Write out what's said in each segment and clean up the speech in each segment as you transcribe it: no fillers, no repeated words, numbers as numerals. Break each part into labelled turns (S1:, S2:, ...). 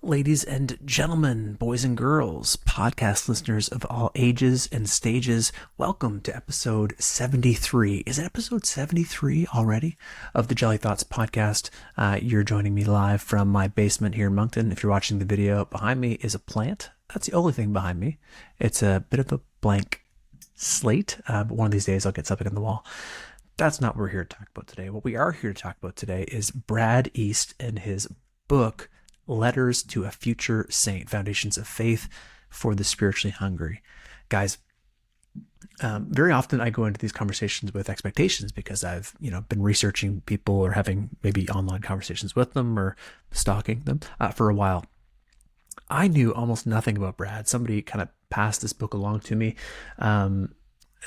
S1: Ladies and gentlemen, boys and girls, podcast listeners of all ages and stages, welcome to episode 73. Is it episode 73 already of the Jelly Thoughts podcast? You're joining me live from my basement here in Moncton. If you're watching the video, behind me is a plant. That's the only thing behind me. It's a bit of a blank slate, but one of these days I'll get something on the wall. That's not what we're here to talk about today. What we are here to talk about today is Brad East and his book, Letters to a Future Saint, Foundations of Faith for the Spiritually Hungry. Guys, very often I go into these conversations with expectations because I've, been researching people or having maybe online conversations with them or stalking them for a while. I knew almost nothing about Brad. Somebody kind of passed this book along to me kind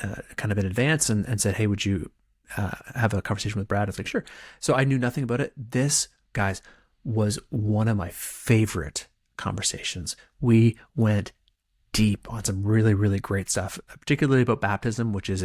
S1: of in advance and said, hey, would you have a conversation with Brad? I was like, sure. So I knew nothing about it. This, guys, was one of my favorite conversations. We went deep on some really, really great stuff, particularly about baptism, which is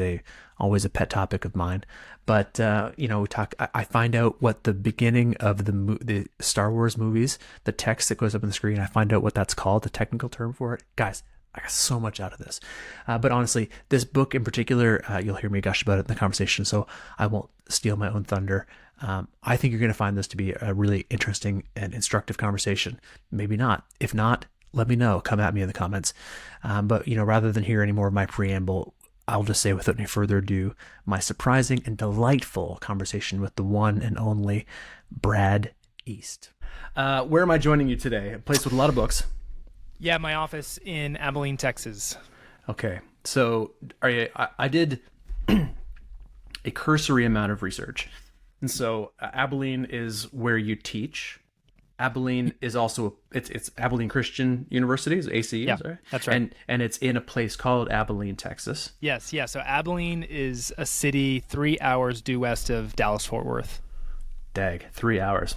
S1: always a pet topic of mine. But we talk. I find out what the beginning of the Star Wars movies, the text that goes up on the screen. I find out what that's called, the technical term for it, guys. I got so much out of this. But honestly, this book in particular, you'll hear me gush about it in the conversation, so I won't steal my own thunder. I think you're going to find this to be a really interesting and instructive conversation. Maybe not. If not, let me know. Come at me in the comments. But rather than hear any more of my preamble, I'll just say without any further ado, my surprising and delightful conversation with the one and only Brad East. Where am I joining you today? A place with a lot of books.
S2: Yeah, my office in Abilene, Texas.
S1: Okay, so I did a cursory amount of research. And so Abilene is where you teach. Abilene is also, it's Abilene Christian University, is ACU,
S2: yeah,
S1: sorry?
S2: That's right.
S1: And it's in a place called Abilene, Texas.
S2: Yes, yeah. So Abilene is a city 3 hours due west of Dallas-Fort Worth.
S1: Dag, 3 hours.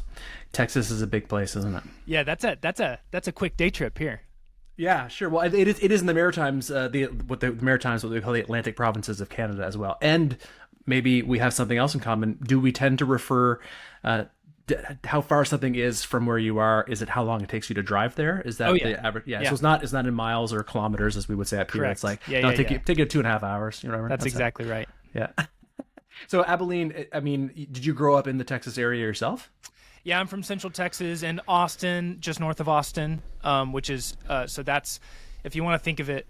S1: Texas is a big place, isn't it?
S2: Yeah, that's a quick day trip here.
S1: Yeah, sure. Well, it is in the Maritimes, what we call the Atlantic provinces of Canada as well. And maybe we have something else in common. Do we tend to refer how far something is from where you are? Is it how long it takes you to drive there? Is that the average? Yeah. So it's not in miles or kilometers as we would say up here.
S2: Correct.
S1: It's like take you 2.5 hours.
S2: That's exactly right.
S1: Yeah. So Abilene, I mean, did you grow up in the Texas area yourself?
S2: Yeah, I'm from Central Texas and Austin, just north of Austin, which is so that's, if you want to think of it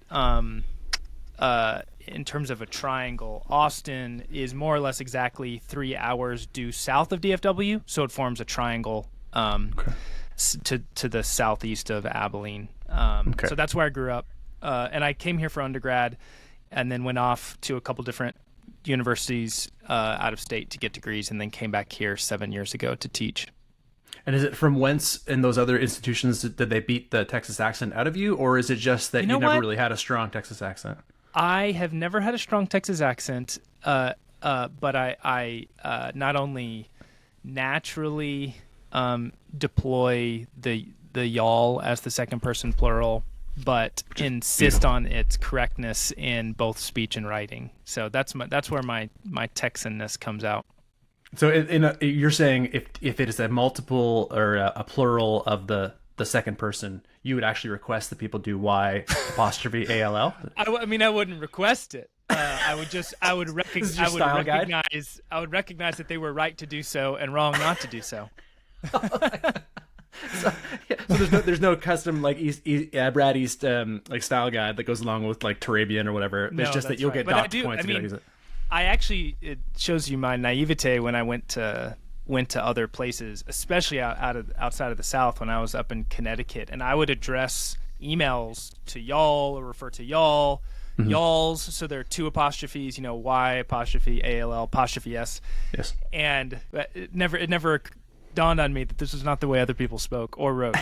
S2: in terms of a triangle, Austin is more or less exactly 3 hours due south of DFW, so it forms a triangle to the southeast of Abilene. So that's where I grew up, and I came here for undergrad, and then went off to a couple different universities out of state to get degrees, and then came back here 7 years ago to teach.
S1: And is it from whence in those other institutions did they beat the Texas accent out of you, or is it just that you never really had a strong Texas accent?
S2: I have never had a strong Texas accent, but I not only naturally deploy the y'all as the second person plural, but insist on its correctness in both speech and writing. So that's where my Texanness comes out.
S1: So you're saying if it is a multiple or a plural of the second person, you would actually request that people do Y apostrophe ALL?
S2: I mean, I wouldn't request it. I would recognize that they were right to do so and wrong not to do so.
S1: So there's no custom like Brad East like style guide that goes along with like Turabian or whatever.
S2: No,
S1: it's just that you'll get docked points if you don't use it.
S2: It shows you my naivete when I went to other places, especially outside of the South, when I was up in Connecticut, and I would address emails to y'all or refer to y'all, y'alls. So there are two apostrophes, Y apostrophe ALL apostrophe S.
S1: Yes.
S2: And it never dawned on me that this was not the way other people spoke or wrote.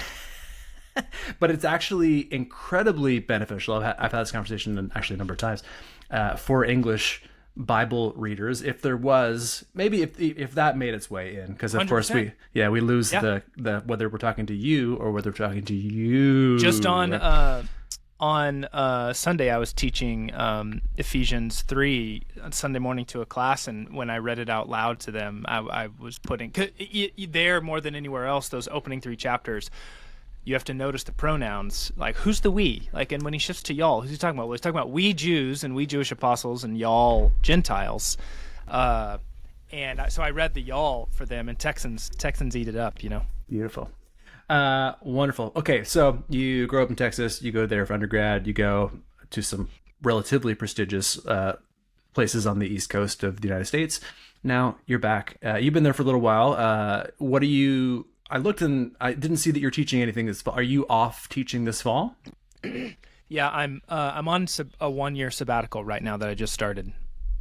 S1: But it's actually incredibly beneficial. I've had this conversation actually a number of times for English Bible readers, if there was maybe if that made its way in, because of 100%. Course we lose the whether we're talking to you or whether we're talking to you.
S2: Just on Sunday I was teaching Ephesians 3 on Sunday morning to a class, and when I read it out loud to them, I was putting there more than anywhere else, those opening 3 chapters you have to notice the pronouns, like who's the we? Like, and when he shifts to y'all, who's he talking about? Well, he's talking about we Jews and we Jewish apostles and y'all Gentiles. So I read the y'all for them, and Texans eat it up,
S1: Beautiful. Wonderful. Okay, so you grow up in Texas, you go there for undergrad, you go to some relatively prestigious places on the East Coast of the United States. Now you're back. You've been there for a little while. What are you... I looked and I didn't see that you're teaching anything this fall. Are you off teaching this fall?
S2: Yeah, I'm on a 1-year sabbatical right now that I just started.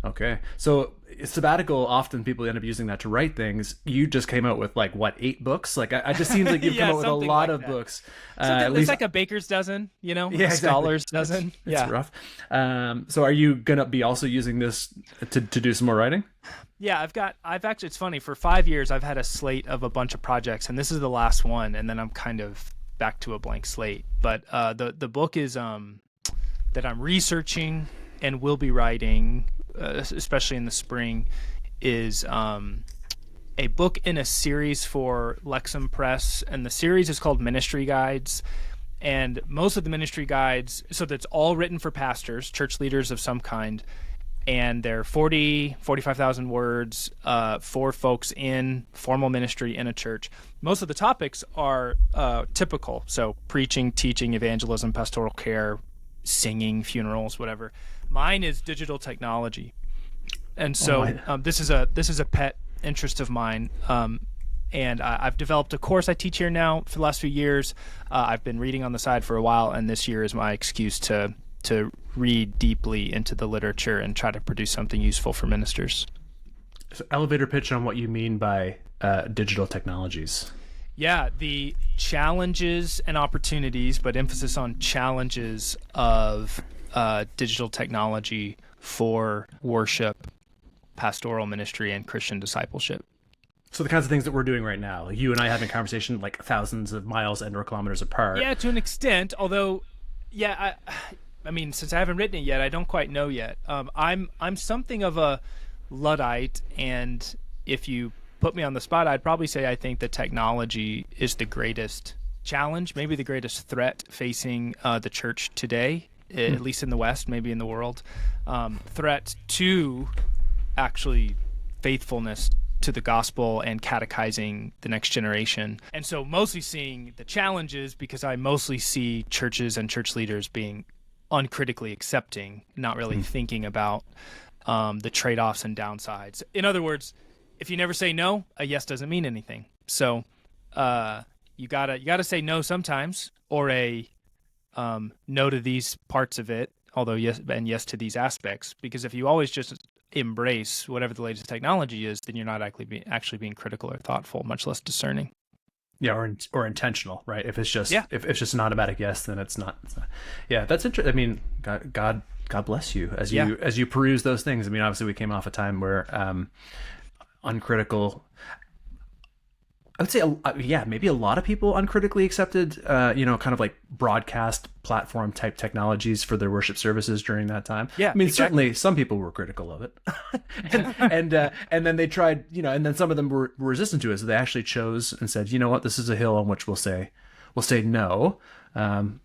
S1: Okay. So sabbatical, often people end up using that to write things. You just came out with 8 books? Like, I just seems like you've come out with a lot of books.
S2: It's like a baker's dozen,
S1: Yeah,
S2: a scholar's
S1: exactly.
S2: dozen.
S1: It's rough. So are you going to be also using this to do some more writing?
S2: Yeah, I've actually, it's funny, for 5 years I've had a slate of a bunch of projects, and this is the last one, and then I'm kind of back to a blank slate. But the book is that I'm researching and will be writing, especially in the spring, is a book in a series for Lexham Press, and the series is called Ministry Guides. And most of the ministry guides, so that's all written for pastors, church leaders of some kind, and they're 45,000 words for folks in formal ministry in a church. Most of the topics are typical, so preaching, teaching, evangelism, pastoral care, singing, funerals, whatever. Mine is digital technology, and so this is a pet interest of mine. And I've developed a course I teach here now for the last few years. I've been reading on the side for a while, and this year is my excuse to read deeply into the literature and try to produce something useful for ministers.
S1: So elevator pitch on what you mean by digital technologies.
S2: Yeah, the challenges and opportunities, but emphasis on challenges of digital technology for worship, pastoral ministry, and Christian discipleship.
S1: So the kinds of things that we're doing right now, like you and I having a conversation like thousands of miles and/or kilometers apart.
S2: Yeah, to an extent, although, yeah, I mean, since I haven't written it yet, I don't quite know yet. I'm something of a Luddite, and if you put me on the spot, I'd probably say I think that technology is the greatest challenge, maybe the greatest threat facing the church today, at least in the West, maybe in the world. Threat to actually faithfulness to the gospel and catechizing the next generation. And so mostly seeing the challenges, because I mostly see churches and church leaders being uncritically accepting, not really thinking about the trade-offs and downsides. In other words, if you never say no, a yes doesn't mean anything. So you gotta say no sometimes, or a no to these parts of it, although yes, and yes to these aspects. Because if you always just embrace whatever the latest technology is, then you're not actually being critical or thoughtful, much less discerning.
S1: Yeah, or intentional, right? If it's just if it's just an automatic yes, then it's not. Yeah, that's interesting. I mean, God bless you as you peruse those things. I mean, obviously we came off a time where uncritical. I would say, maybe a lot of people uncritically accepted, kind of like broadcast platform type technologies for their worship services during that time.
S2: Yeah,
S1: I mean,
S2: exactly.
S1: Certainly some people were critical of it, and then they tried, and then some of them were resistant to it. So they actually chose and said, you know what, this is a hill on which we'll say no, and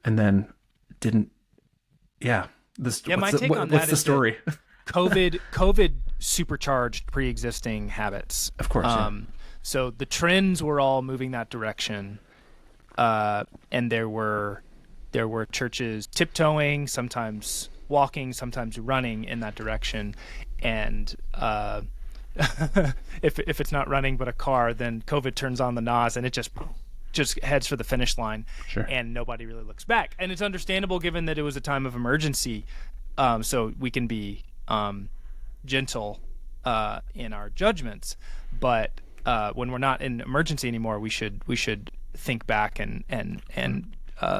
S1: then didn't. Yeah,
S2: my take on that
S1: what's the story?
S2: COVID supercharged pre-existing habits.
S1: Of course.
S2: So the trends were all moving that direction, and there were churches tiptoeing, sometimes walking, sometimes running in that direction. And if it's not running but a car, then COVID turns on the NOS and it just heads for the finish line.
S1: Sure.
S2: And nobody really looks back. And it's understandable given that it was a time of emergency, so we can be gentle in our judgments, but when we're not in emergency anymore, we should think back and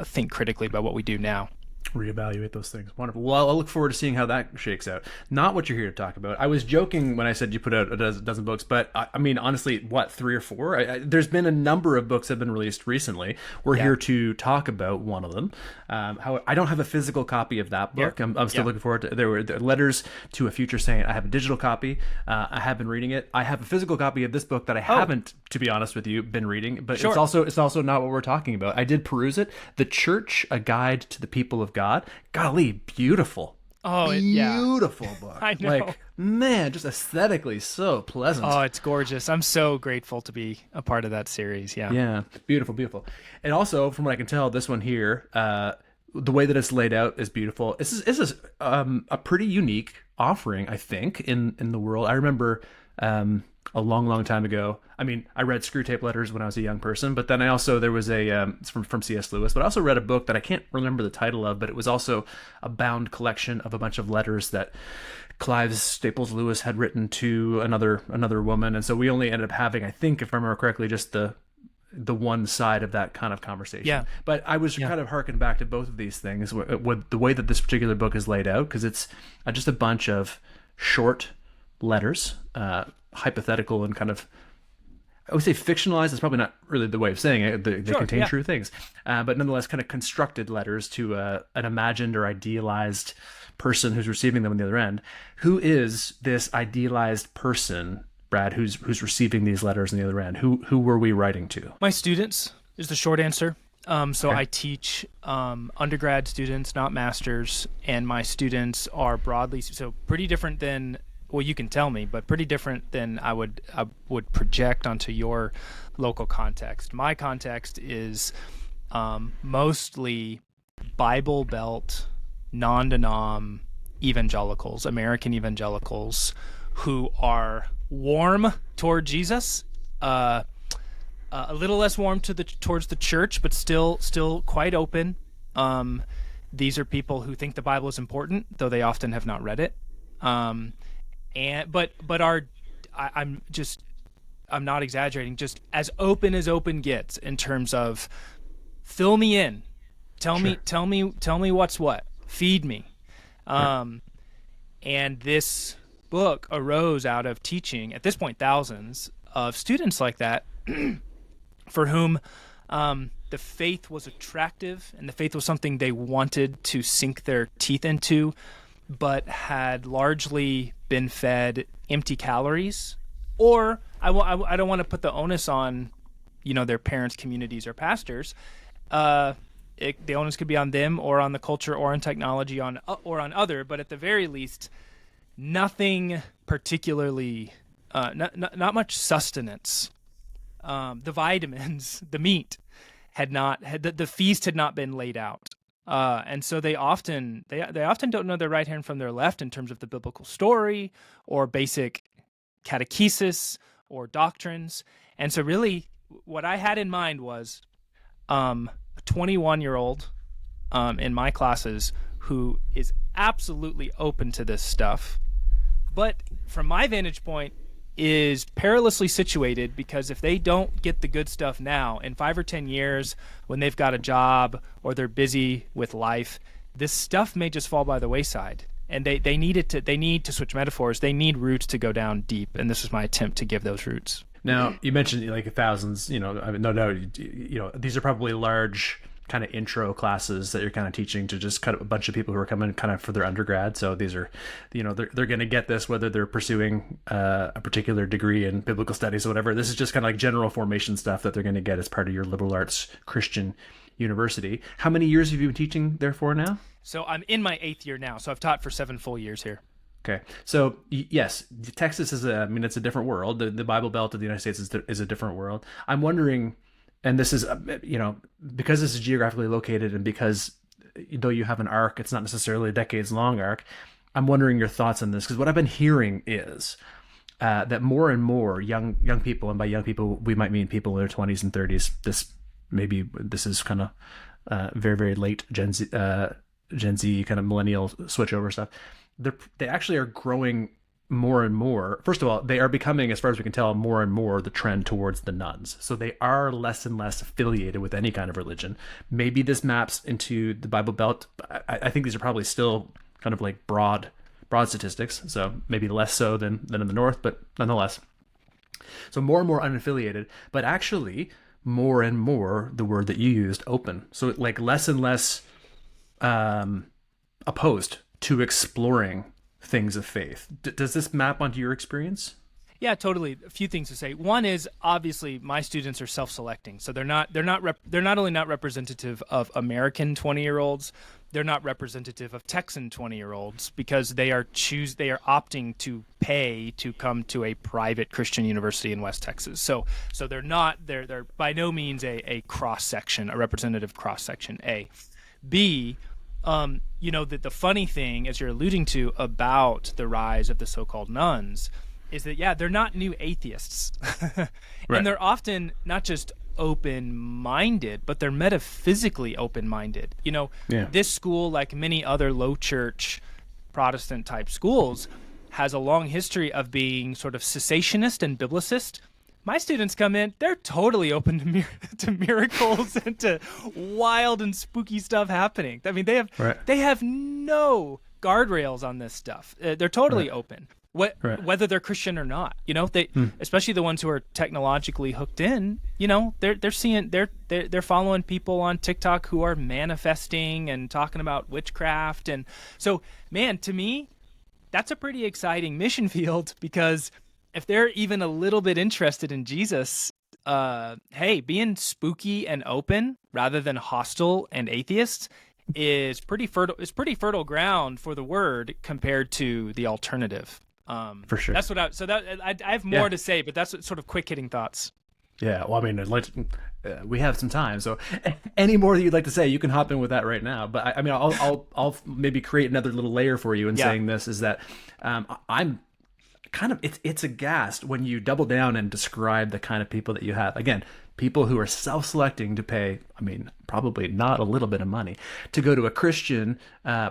S2: think critically about what we do now.
S1: Reevaluate those things. Wonderful. Well, I'll look forward to seeing how that shakes out. Not what you're here to talk about. I was joking when I said you put out a dozen books, but I mean, honestly, what, 3 or 4? There's been a number of books that have been released recently. We're here to talk about one of them. How I don't have a physical copy of that book. I'm still looking forward to. There were Letters to a Future Saint. I have a digital copy. I have been reading it. I have a physical copy of this book that I haven't, to be honest with you, been reading. But it's also not what we're talking about. I did peruse it. The Church: A Guide to the People of God. Golly, beautiful.
S2: Oh,
S1: beautiful book.
S2: I know.
S1: Like, man, just aesthetically so pleasant.
S2: Oh, it's gorgeous. I'm so grateful to be a part of that series.
S1: Yeah, beautiful. And also, from what I can tell, this one here, the way that it's laid out is beautiful. This is a pretty unique offering, I think, in the world. I remember a long time ago. I mean, I read Screwtape Letters when I was a young person, but then there was it's from C.S. Lewis, but I also read a book that I can't remember the title of, but it was also a bound collection of a bunch of letters that Clive Staples Lewis had written to another woman. And so we only ended up having, I think, if I remember correctly, just the one side of that kind of conversation.
S2: Yeah.
S1: But I was kind of harking back to both of these things with the way that this particular book is laid out, because it's just a bunch of short letters, hypothetical and kind of, I would say fictionalized. Is probably not really the way of saying it. They contain true things, but nonetheless kind of constructed letters to an imagined or idealized person who's receiving them on the other end. Who is this idealized person, Brad, who's receiving these letters on the other end? Who were we writing to?
S2: My students is the short answer. I teach undergrad students, not masters, and my students are broadly so pretty different than, well, you can tell me, but pretty different than I would project onto your local context. My context is mostly Bible Belt, non-denom evangelicals, American evangelicals, who are warm toward Jesus, a little less warm towards the church, but still quite open. These are people who think the Bible is important, though they often have not read it. I'm not exaggerating, just as open gets in terms of fill me in, tell me what's what, feed me. And this book arose out of teaching, at this point, thousands of students like that for whom the faith was attractive and the faith was something they wanted to sink their teeth into, but had largely been fed empty calories. Or I don't want to put the onus on, their parents, communities, or pastors. The onus could be on them or on the culture or on technology or on other, but at the very least, nothing particularly, not much sustenance. The vitamins, the meat, the feast had not been laid out. And so they often don't know their right hand from their left in terms of the biblical story or basic catechesis or doctrines. And so really what I had in mind was a 21-year-old in my classes who is absolutely open to this stuff, but from my vantage point is perilously situated, because if they don't get the good stuff now, in 5 or 10 years when they've got a job or they're busy with life, this stuff may just fall by the wayside. And they need to switch metaphors. They need roots to go down deep, and this is my attempt to give those roots.
S1: Now, you mentioned like thousands, these are probably large kind of intro classes that you're kind of teaching to just kind of a bunch of people who are coming kind of for their undergrad. So these are, they're going to get this whether they're pursuing a particular degree in biblical studies or whatever. This is just kind of like general formation stuff that they're going to get as part of your liberal arts Christian university. How many years have you been teaching there for now?
S2: So I'm in my 8th year now. So I've taught for 7 full years here.
S1: Okay. So yes, Texas is it's a different world. The Bible Belt of the United States is a different world. I'm wondering, and this is, because this is geographically located and because though you have an arc, it's not necessarily a decades-long arc, I'm wondering your thoughts on this, because what I've been hearing is that more and more young people, and by young people, we might mean people in their 20s and 30s, this is kind of very, very late Gen Z kind of millennial switchover stuff. They actually are growing more and more, first of all, they are becoming, as far as we can tell, more and more the trend towards the nuns. So they are less and less affiliated with any kind of religion. Maybe this maps into the Bible Belt. I think these are probably still kind of like broad statistics, so maybe less so than in the North, but nonetheless. So more and more unaffiliated, but actually more and more the word that you used, open. So like less and less opposed to exploring things of faith. Does this map onto your experience?
S2: Yeah, totally. A few things to say. One is obviously my students are self-selecting, so they're not only not representative of American 20-year-olds, they're not representative of Texan 20-year-olds because they are opting to pay to come to a private Christian university in West Texas. So they're by no means a cross section, a representative cross section. A, B. That the funny thing, as you're alluding to, about the rise of the so-called nuns is that, yeah, they're not new atheists.
S1: Right.
S2: And they're often not just open-minded, but they're metaphysically open-minded. This school, like many other low-church Protestant-type schools, has a long history of being sort of cessationist and biblicist. My students come in, they're totally open to miracles and to wild and spooky stuff happening. I mean, they have no guardrails on this stuff. They're totally open, whether they're Christian or not. Especially the ones who are technologically hooked in. They're following people on TikTok who are manifesting and talking about witchcraft, and so, man, to me, that's a pretty exciting mission field because if they're even a little bit interested in Jesus, hey, being spooky and open rather than hostile and atheist is pretty fertile ground for the word compared to the alternative.
S1: For sure.
S2: That's what I have more to say, but that's sort of quick hitting thoughts.
S1: Yeah, well, I mean, we have some time, so any more that you'd like to say, you can hop in with that right now. But I mean, I'll maybe create another little layer for you in saying this is that I'm kind of it's aghast when you double down and describe the kind of people that you have. Again, people who are self-selecting to pay, I mean, probably not a little bit of money to go to a Christian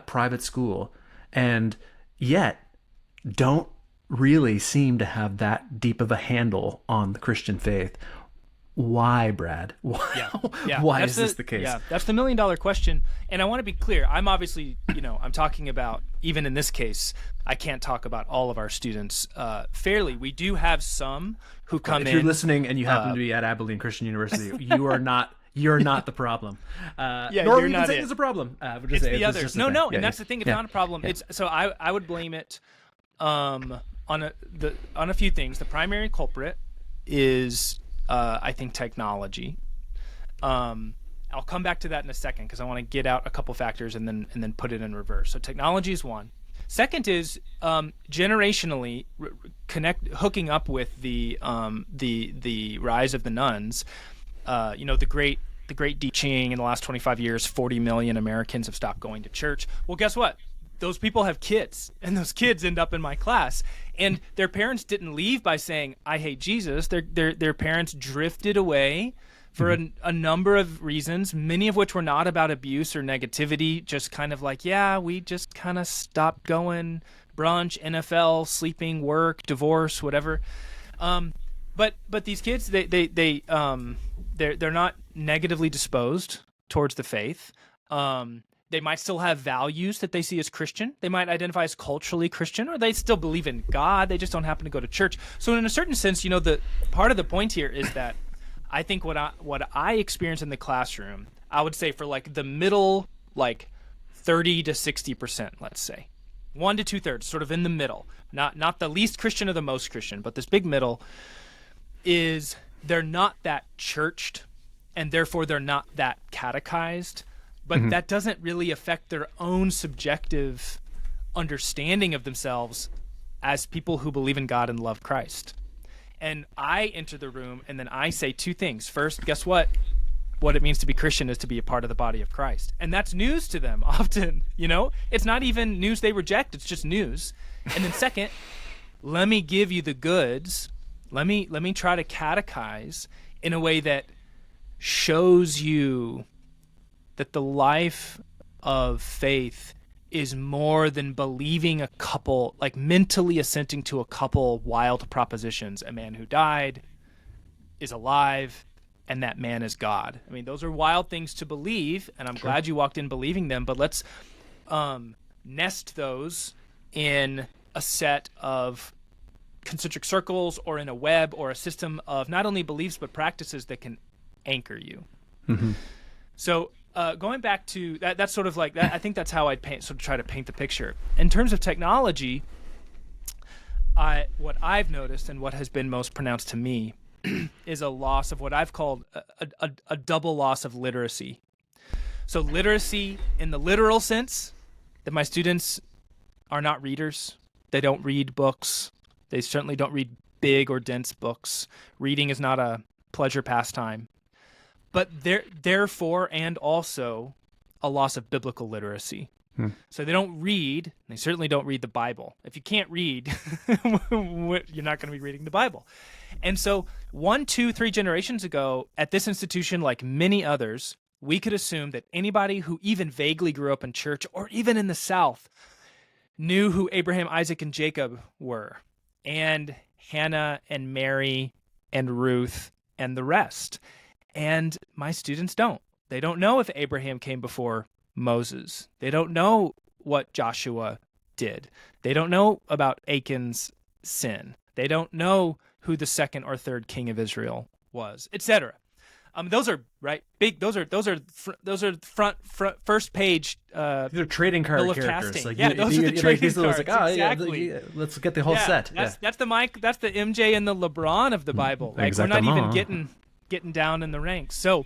S1: private school, and yet don't really seem to have that deep of a handle on the Christian faith. Why, Brad? Why, why is this the case?
S2: Yeah, that's the $1 million question. And I want to be clear. I'm obviously, I'm talking about, even in this case, I can't talk about all of our students fairly. We do have some who come in.
S1: If you're listening and you happen to be at Abilene Christian University, you're not the problem. Nor
S2: you're
S1: even
S2: not
S1: saying
S2: it.
S1: it's a problem.
S2: It's the others. No, and that's the thing. It's not a problem.
S1: Yeah.
S2: It's so I would blame it on a few things. The primary culprit is I think technology. I'll come back to that in a second because I want to get out a couple factors and then put it in reverse. So technology is one. Second is generationally hooking up with the rise of the nuns. The great teaching in the last 25 years, 40 million Americans have stopped going to church. Well, guess what? Those people have kids, and those kids end up in my class. And their parents didn't leave by saying, I hate Jesus. Their parents drifted away for a number of reasons, many of which were not about abuse or negativity, just kind of like, we just kind of stopped going, brunch, NFL, sleeping, work, divorce, whatever. But these kids, they're not negatively disposed towards the faith. They might still have values that they see as Christian. They might identify as culturally Christian, or they still believe in God. They just don't happen to go to church. So in a certain sense, the part of the point here is that I think what I experience in the classroom, I would say for like the middle, like 30 to 60%, let's say, 1 to 2/3, sort of in the middle, not the least Christian or the most Christian, but this big middle is they're not that churched, and therefore they're not that catechized. But that doesn't really affect their own subjective understanding of themselves as people who believe in God and love Christ. And I enter the room and then I say two things. First, guess what? What it means to be Christian is to be a part of the body of Christ. And that's news to them often, It's not even news they reject, it's just news. And then second, let me give you the goods. Let me try to catechize in a way that shows you that the life of faith is more than believing a couple, like mentally assenting to a couple wild propositions. A man who died is alive, and that man is God. I mean, those are wild things to believe, and I'm glad you walked in believing them, but let's nest those in a set of concentric circles or in a web or a system of not only beliefs but practices that can anchor you. So going back to that, that's sort of like that. I think that's how I'd try to paint the picture. In terms of technology, what I've noticed and what has been most pronounced to me is a loss of what I've called a double loss of literacy. So literacy in the literal sense, that my students are not readers. They don't read books. They certainly don't read big or dense books. Reading is not a pleasure pastime. But therefore, and also, a loss of biblical literacy. So they don't read. They certainly don't read the Bible. If you can't read, you're not going to be reading the Bible. And so 1, 2, 3 generations ago, at this institution, like many others, we could assume that anybody who even vaguely grew up in church or even in the South knew who Abraham, Isaac, and Jacob were, and Hannah and Mary and Ruth and the rest. And my students don't. They don't know if Abraham came before Moses. They don't know what Joshua did. They don't know about Achan's sin. They don't know who the second or third king of Israel was, etc. Those are big. Those are front first page.
S1: These are trading card characters.
S2: Like, those are the trading cards.
S1: Like,
S2: exactly.
S1: Let's get the whole set.
S2: That's the MJ and the LeBron of the Bible. Like we're not even getting down in the ranks. So,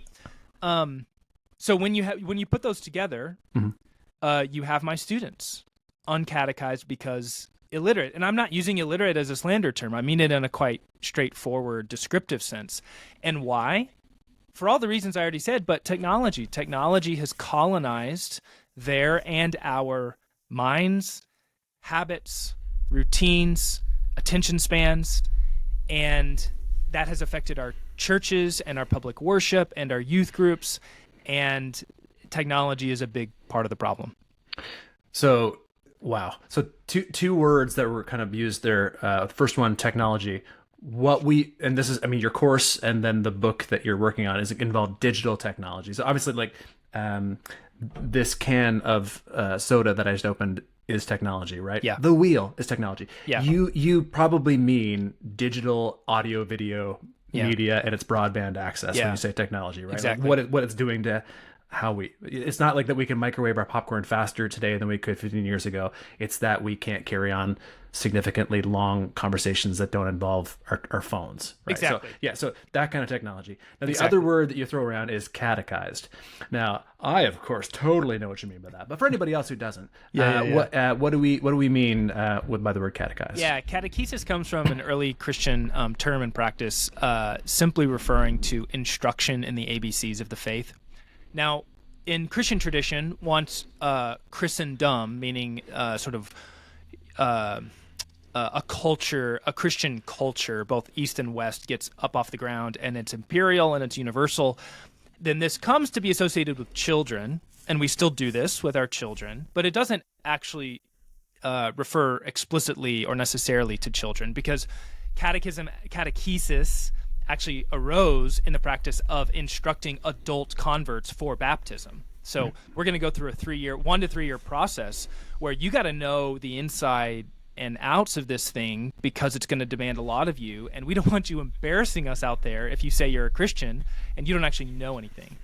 S2: when you put those together, you have my students uncatechized because illiterate. And I'm not using illiterate as a slander term. I mean it in a quite straightforward, descriptive sense. And why? For all the reasons I already said, but technology has colonized their and our minds, habits, routines, attention spans, and that has affected our churches and our public worship and our youth groups, and technology is a big part of the problem.
S1: So, wow. So two words that were kind of used there. First one, technology. And this is, I mean, your course and then the book that you're working on is involved digital technology. So obviously, like this can of soda that I just opened is technology, right?
S2: Yeah.
S1: The wheel is technology.
S2: Yeah.
S1: You probably mean digital audio video media and its broadband access when you say technology, right?
S2: Exactly.
S1: Like what it's doing to how it's not like that we can microwave our popcorn faster today than we could 15 years ago. It's that we can't carry on significantly long conversations that don't involve our phones. Right?
S2: Exactly.
S1: So that kind of technology. Now, the other word that you throw around is catechized. Now, I, of course, totally know what you mean by that. But for anybody else who doesn't, what do we mean by the word catechized?
S2: Yeah, catechesis comes from an early Christian term and practice, simply referring to instruction in the ABCs of the faith. Now, in Christian tradition, once Christendom, meaning a culture, a Christian culture, both East and West, gets up off the ground and it's imperial and it's universal, then this comes to be associated with children, and we still do this with our children, but it doesn't actually refer explicitly or necessarily to children, because catechesis actually arose in the practice of instructing adult converts for baptism. So we're going to go through a 1 to 3 year process where you got to know the inside and outs of this thing, because it's going to demand a lot of you, and we don't want you embarrassing us out there if you say you're a Christian and you don't actually know anything.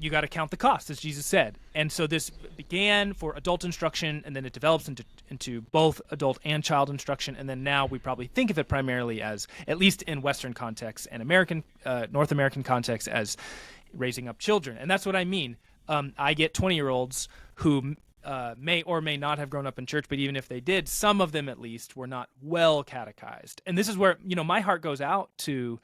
S2: You got to count the cost, as Jesus said. And so this began for adult instruction, and then it develops into both adult and child instruction, and then now we probably think of it primarily as, at least in Western context and North American context, as raising up children. And that's what I mean. I get 20-year-olds who may or may not have grown up in church, but even if they did, some of them at least were not well catechized. And this is where, my heart goes out to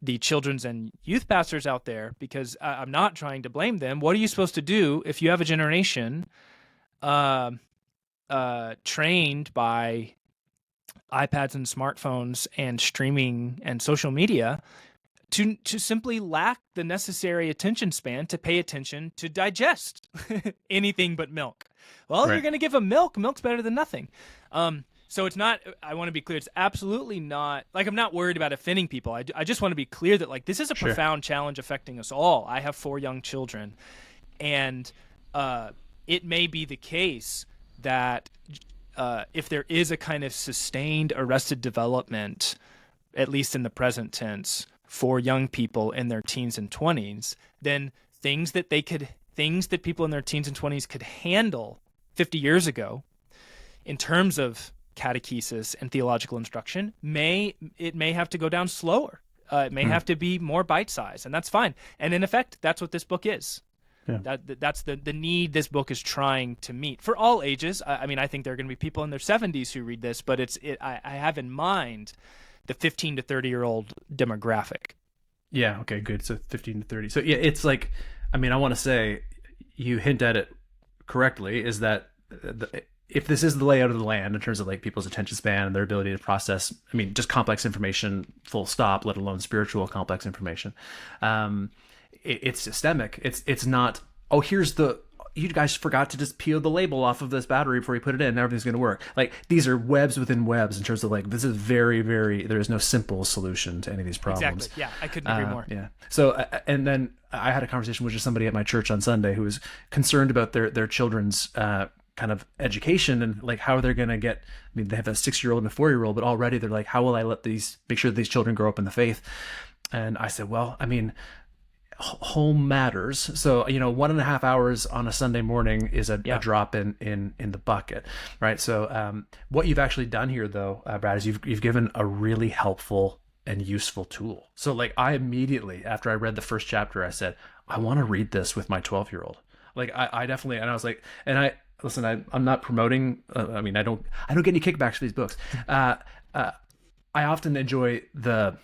S2: the children's and youth pastors out there, because I'm not trying to blame them. What are you supposed to do if you have a generation trained by iPads and smartphones and streaming and social media to simply lack the necessary attention span to pay attention to digest anything but milk? Well,
S1: Right.
S2: you're going to give them milk. Milk's better than nothing. So it's not, I want to be clear, it's absolutely not, like, I'm not worried about offending people. I just want to be clear that, like, this is a profound challenge affecting us all. I have 4 young children, and it may be the case that if there is a kind of sustained arrested development, at least in the present tense, for young people in their teens and 20s, then things that people in their teens and 20s could handle 50 years ago in terms of catechesis and theological instruction may have to go down slower. It may have to be more bite-sized, and that's fine. And in effect, that's what this book is. Yeah. That's the need this book is trying to meet for all ages. I mean, I think there are going to be people in their 70s who read this, but I have in mind the 15 to 30-year-old demographic.
S1: Yeah, okay, good. So 15 to 30. So yeah, it's like, I mean, I want to say, you hint at it correctly, is that if this is the layout of the land in terms of like people's attention span and their ability to process, I mean, just complex information, full stop, let alone spiritual complex information, it's systemic. It's not, oh, you guys forgot to just peel the label off of this battery before you put it in, everything's going to work. Like, these are webs within webs in terms of like, this is very, very, there is no simple solution to any of these problems.
S2: Exactly. Yeah, I couldn't agree more.
S1: Yeah. So, and then I had a conversation with just somebody at my church on Sunday who was concerned about their children's kind of education and like how they're going to get, I mean, they have a 6-year-old and a 4-year-old, but already they're like, how will I make sure that these children grow up in the faith? And I said, well, I mean, home matters. So, 1.5 hours on a Sunday morning is a drop in the bucket, right? So what you've actually done here, though, Brad, is you've given a really helpful and useful tool. So like, I immediately, after I read the first chapter, I said, I want to read this with my 12-year-old. Like, I definitely, and I was like, and I'm not promoting, I mean, I don't get any kickbacks for these books. I often enjoy the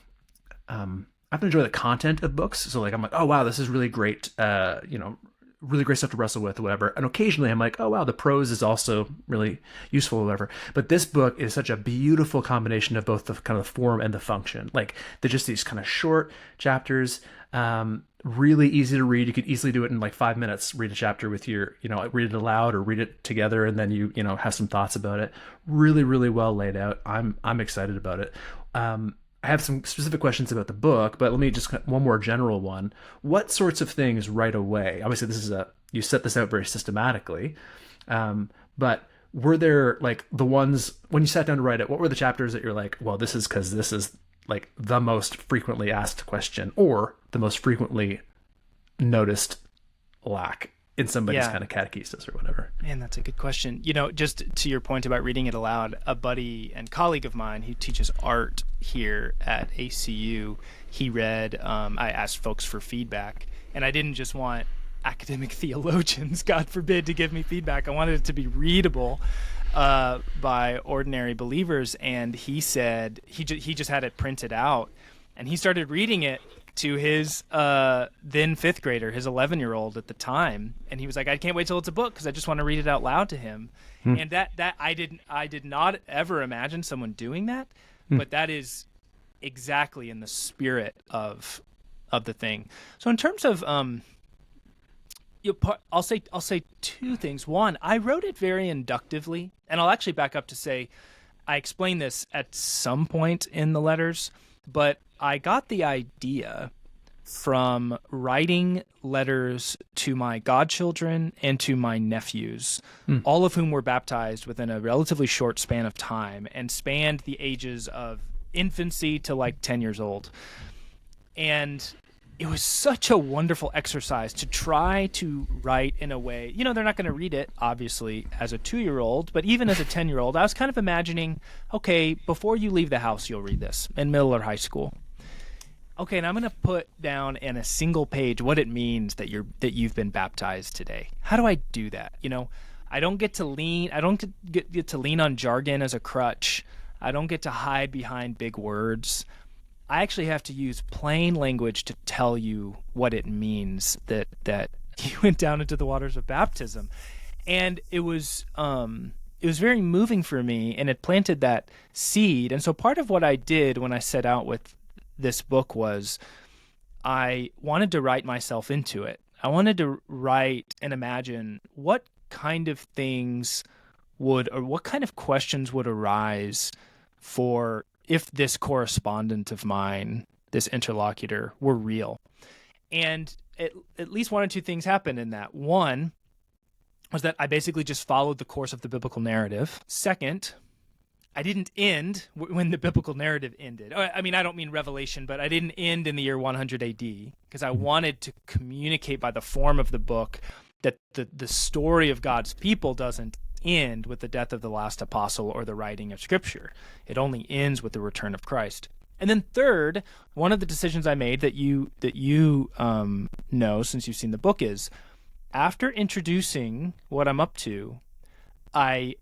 S1: content of books. So like, I'm like, oh wow, this is really great, really great stuff to wrestle with or whatever. And occasionally I'm like, oh wow, the prose is also really useful or whatever. But this book is such a beautiful combination of both the kind of form and the function. Like, they're just these kind of short chapters, really easy to read. You could easily do it in like 5 minutes, read a chapter with your, read it aloud or read it together. And then you have some thoughts about it. Really, really well laid out. I'm excited about it. I have some specific questions about the book, but let me just, one more general one. What sorts of things right away? Obviously, you set this out very systematically, but were there like the ones when you sat down to write it? What were the chapters that you're like, well, this is because this is like the most frequently asked question or the most frequently noticed lack in somebody's kind of catechesis or whatever?
S2: Man, that's a good question. Just to your point about reading it aloud, a buddy and colleague of mine who teaches art here at ACU, he read, I asked folks for feedback, and I didn't just want academic theologians, God forbid, to give me feedback. I wanted it to be readable by ordinary believers. And he said he just had it printed out, and he started reading it to his then 5th grader, his 11-year-old at the time, and he was like, I can't wait till it's a book because I just want to read it out loud to him. And that I did not ever imagine someone doing that, but that is exactly in the spirit of the thing. So in terms of I'll say 2 things. One, I wrote it very inductively, and I'll actually back up to say I explained this at some point in the letters, but I got the idea from writing letters to my godchildren and to my nephews, all of whom were baptized within a relatively short span of time and spanned the ages of infancy to like 10 years old. And it was such a wonderful exercise to try to write in a way, they're not going to read it, obviously, as a 2-year-old, but even as a 10-year-old, I was kind of imagining, okay, before you leave the house, you'll read this in middle or high school. Okay, and I'm going to put down in a single page what it means that you've been baptized today. How do I do that? I don't get to lean on jargon as a crutch. I don't get to hide behind big words. I actually have to use plain language to tell you what it means that you went down into the waters of baptism. And it was very moving for me, and it planted that seed. And so part of what I did when I set out with this book was I wanted to write myself into it. I wanted to write and imagine what kind of things or what kind of questions would arise for if this correspondent of mine, this interlocutor, were real. And at least one or two things happened in that. One was that I basically just followed the course of the biblical narrative. Second, I didn't end when the biblical narrative ended. I mean, I don't mean Revelation, but I didn't end in the year 100 AD because I wanted to communicate by the form of the book that the story of God's people doesn't end with the death of the last apostle or the writing of Scripture. It only ends with the return of Christ. And then third, one of the decisions I made that you know since you've seen the book is, after introducing what I'm up to, I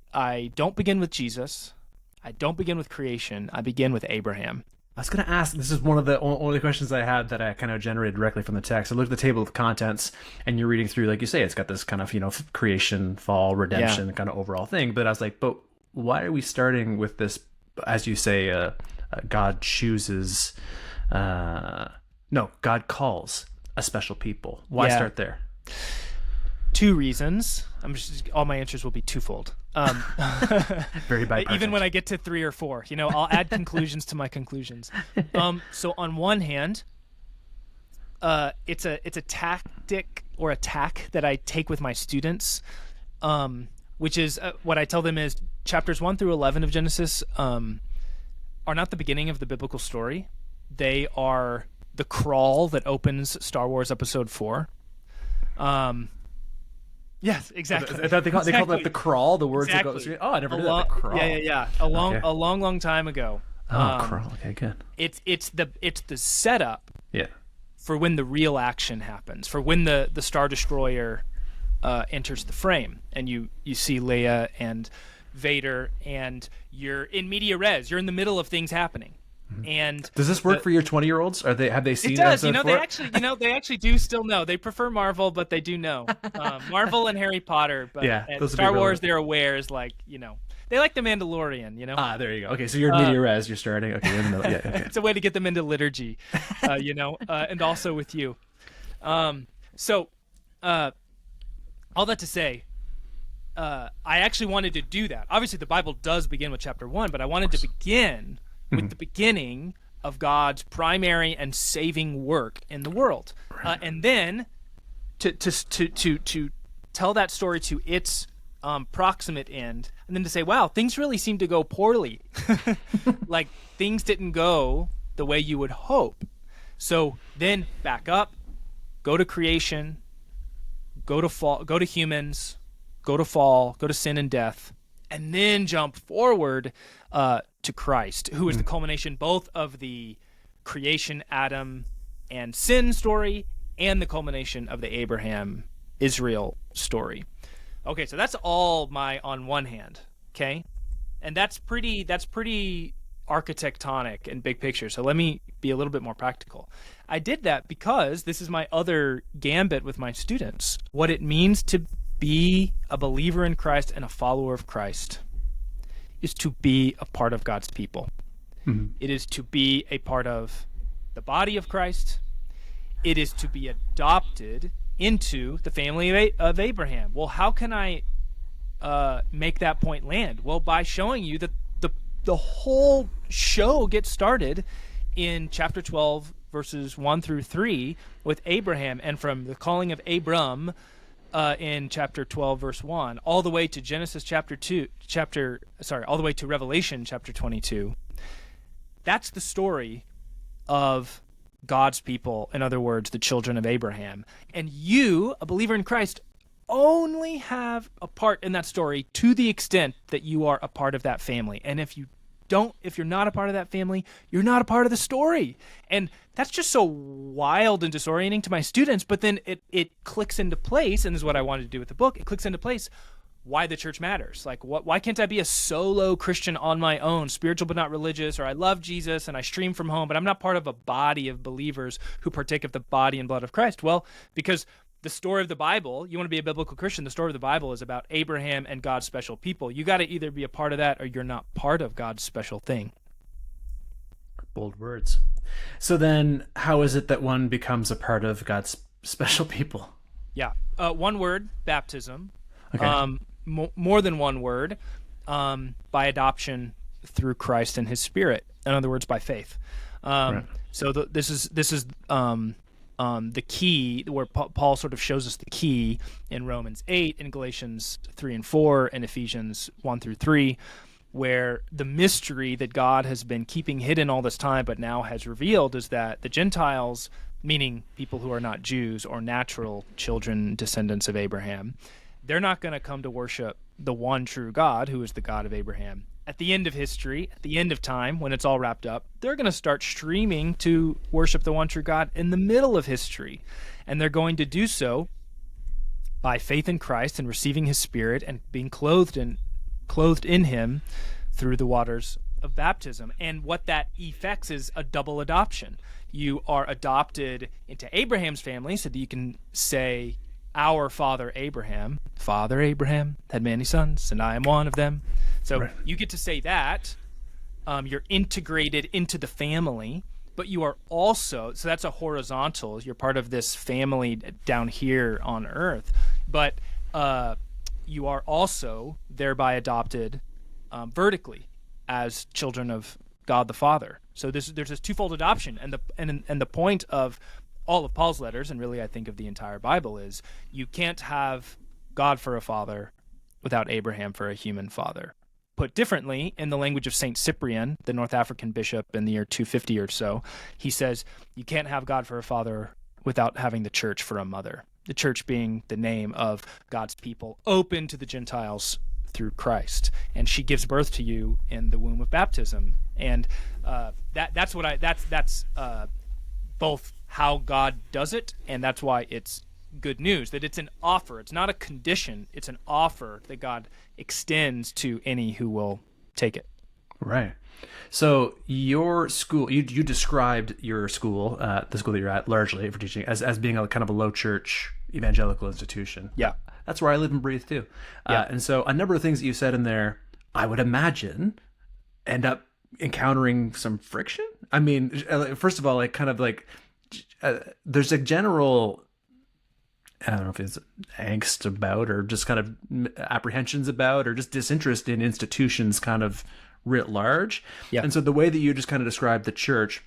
S2: don't begin with Jesus. I don't begin with creation. I begin with Abraham.
S1: I was going to ask, this is one of the questions I had that I kind of generated directly from the text. I looked at the table of contents, and you're reading through, like you say, it's got this kind of, creation, fall, redemption kind of overall thing. But I was like, but why are we starting with this, as you say, God chooses, God calls a special people. Why start there?
S2: Two reasons. All my answers will be twofold.
S1: Very bipartisan.
S2: Even when I get to 3 or 4, I'll add conclusions to my conclusions. So on one hand, it's a tactic or a tack that I take with my students, which is what I tell them is chapters 1 through 11 of Genesis are not the beginning of the biblical story. They are the crawl that opens Star Wars Episode 4. Yes, exactly.
S1: They call that the crawl, the words that go. Oh, I never knew that. The crawl.
S2: Yeah. A long time ago.
S1: Crawl. Okay, good.
S2: It's the setup.
S1: Yeah. For
S2: when the real action happens, for when the Star Destroyer enters the frame, and you see Leia and Vader, and you're in media res. You're in the middle of things happening. And
S1: does this work for your 20-year-olds? Have they seen it?
S2: It does. They actually do still know. They prefer Marvel, but they do know Marvel and Harry Potter. But Star Wars, they're aware is they like the Mandalorian. There you
S1: go. Okay, so you're in media res. You're starting. Okay, you're in the middle. Yeah. Okay.
S2: It's a way to get them into liturgy, and also with you. So, all that to say, I actually wanted to do that. Obviously, the Bible does begin with chapter 1, but I wanted to begin with the beginning of God's primary and saving work in the world, and then to tell that story to its proximate end, and then to say, wow, things really seem to go poorly. Like things didn't go the way you would hope. So then back up, go to creation, go to fall, go to humans, go to fall, go to sin and death, and then jump forward to Christ, who is the culmination both of the creation, Adam, and sin story, and the culmination of the Abraham, Israel story. Okay, so that's all on one hand, okay? And that's pretty architectonic and big picture. So let me be a little bit more practical. I did that because this is my other gambit with my students. What it means to be a believer in Christ and a follower of Christ is to be a part of God's people. Mm-hmm. It is to be a part of the body of Christ. It is to be adopted into the family of Abraham. Well, how can I make that point land? Well, by showing you that the whole show gets started in chapter 12, verses 1 through 3, with Abraham, and from the calling of Abram in chapter 12, verse 1, all the way to all the way to Revelation chapter 22. That's the story of God's people, in other words, the children of Abraham. And you, a believer in Christ, only have a part in that story to the extent that you are a part of that family. And if you're not a part of that family, you're not a part of the story. And that's just so wild and disorienting to my students, but then it clicks into place, and this is what I wanted to do with the book. It clicks into place why the church matters. Like, why can't I be a solo Christian on my own, spiritual but not religious, or I love Jesus and I stream from home, but I'm not part of a body of believers who partake of the body and blood of Christ? Well, because the story of the Bible, you want to be a biblical Christian, the story of the Bible is about Abraham and God's special people. You got to either be a part of that or you're not part of God's special thing.
S1: Bold words. So then how is it that one becomes a part of God's special people?
S2: Yeah. One word, baptism.
S1: Okay.
S2: More than one word, by adoption through Christ and His Spirit. In other words, by faith.
S1: Right.
S2: So this is the key, where Paul sort of shows us the key in Romans 8, in Galatians 3 and 4, and Ephesians 1 through 3, where the mystery that God has been keeping hidden all this time but now has revealed is that the Gentiles, meaning people who are not Jews or natural children, descendants of Abraham, they're not going to come to worship the one true God, who is the God of Abraham. At the end of history, at the end of time, when it's all wrapped up, they're going to start streaming to worship the one true God in the middle of history. And they're going to do so by faith in Christ and receiving His Spirit and being clothed in Him through the waters of baptism. And what that effects is a double adoption. You are adopted into Abraham's family so that you can say, "Our father Abraham had many sons, and I am one of them." So
S1: Right.
S2: you get to say that. You're integrated into the family, but you are also, so that's a horizontal. You're part of this family down here on earth, but you are also thereby adopted vertically as children of God the Father. So there's this twofold adoption, and the point of all of Paul's letters, and really I think of the entire Bible, is you can't have God for a father without Abraham for a human father. Put differently, in the language of Saint Cyprian, the North African bishop in the year 250 or so, he says you can't have God for a father without having the church for a mother. The church being the name of God's people open to the Gentiles through Christ, and she gives birth to you in the womb of baptism. And that's both how God does it, and that's why it's good news, that it's an offer. It's not a condition. It's an offer that God extends to any who will take it.
S1: Right. So your school, you described your school, the school that you're at, largely for teaching, as being a kind of a low church evangelical institution.
S2: Yeah.
S1: That's where I live and breathe too.
S2: Yeah.
S1: And so a number of things that you said in there, I would imagine, end up encountering some friction. I mean, first of all, there's a general, I don't know if it's angst about, or just kind of apprehensions about, or just disinterest in institutions kind of writ large.
S2: Yeah.
S1: And so the way that you just kind of described the church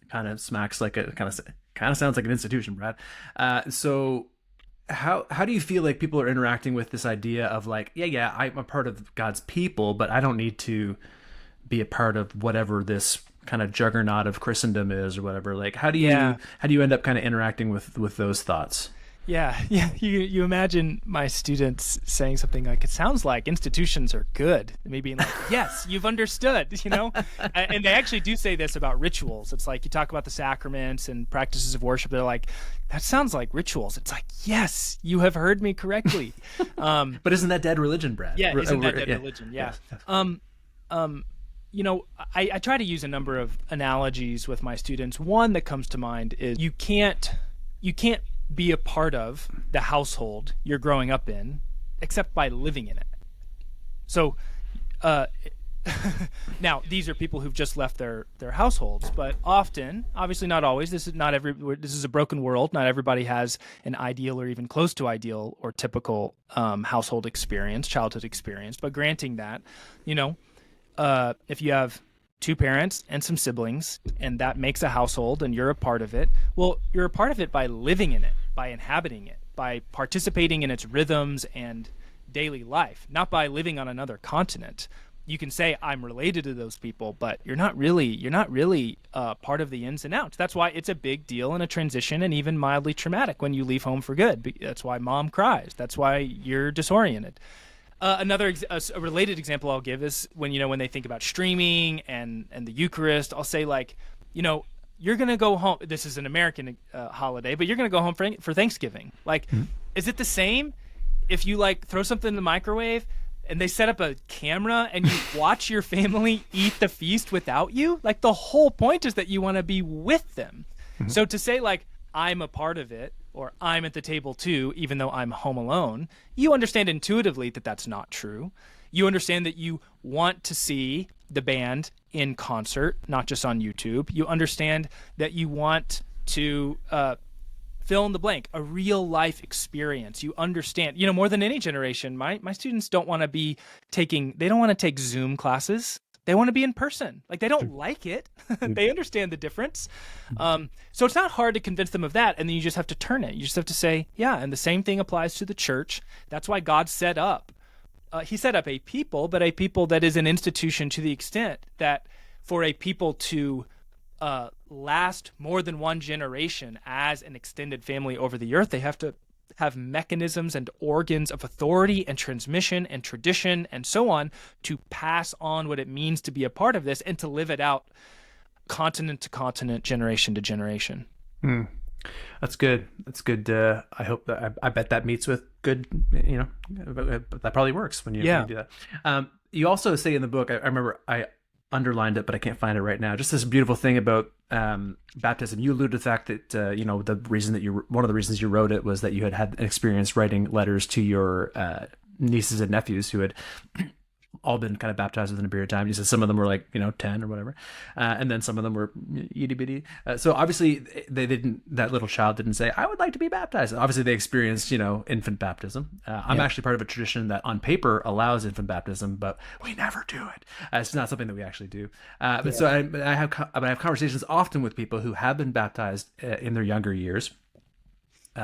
S1: kind of smacks like a kind of sounds like an institution, Brad. So how do you feel like people are interacting with this idea of like, yeah, I'm a part of God's people, but I don't need to be a part of whatever this kind of juggernaut of Christendom is, or whatever? Like, how do you end up kind of interacting with those thoughts?
S2: Yeah. You imagine my students saying something like, "It sounds like institutions are good." Me being like, "Yes, you've understood," And they actually do say this about rituals. It's like you talk about the sacraments and practices of worship. They're like, "That sounds like rituals." It's like, "Yes, you have heard me correctly."
S1: But isn't that dead religion, Brad?
S2: Yeah, isn't that dead religion? Yeah.
S1: Yes.
S2: I try to use a number of analogies with my students. One that comes to mind is you can't be a part of the household you're growing up in except by living in it. So now these are people who've just left their households, but often, obviously not always, this is a broken world. Not everybody has an ideal or even close to ideal or typical household experience, childhood experience. But granting that, if you have two parents and some siblings, and that makes a household, and you're a part of it, well, you're a part of it by living in it, by inhabiting it, by participating in its rhythms and daily life, not by living on another continent. You can say, "I'm related to those people," but you're not really part of the ins and outs. That's why it's a big deal and a transition, and even mildly traumatic when you leave home for good. That's why mom cries. That's why you're disoriented. Another a related example I'll give is when they think about streaming and the Eucharist, I'll say, like, you're going to go home. This is an American holiday, but you're going to go home for Thanksgiving. Like, is it the same if you throw something in the microwave and they set up a camera and you watch your family eat the feast without you? Like, the whole point is that you want to be with them. Mm-hmm. So to say, like, I'm a part of it, or I'm at the table too, even though I'm home alone, you understand intuitively that that's not true. You understand that you want to see the band in concert, not just on YouTube. You understand that you want to fill in the blank, a real life experience. You understand, more than any generation, my students don't want to take Zoom classes. They want to be in person. Like, they don't like it. They understand the difference. So it's not hard to convince them of that. And then you just have to turn it. You just have to say, yeah, and the same thing applies to the church. That's why God set up. He set up a people, but a people that is an institution to the extent that for a people to last more than one generation as an extended family over the earth, they have to have mechanisms and organs of authority and transmission and tradition and so on to pass on what it means to be a part of this and to live it out continent to continent, generation to generation.
S1: That's good. That's good. I hope that I bet that meets with good, that probably works when you do that. You also say in the book, I remember I underlined it, but I can't find it right now. Just this beautiful thing about baptism. You alluded to the fact that one of the reasons you wrote it was that you had an experience writing letters to your nieces and nephews who had all been kind of baptized within a period of time. You said some of them were like 10 or whatever, and then some of them were itty bitty. So obviously that little child didn't say, I would like to be baptized. Obviously they experienced infant baptism. I'm actually part of a tradition that on paper allows infant baptism, but we never do it. It's not something that we actually do. So I have conversations often with people who have been baptized in their younger years.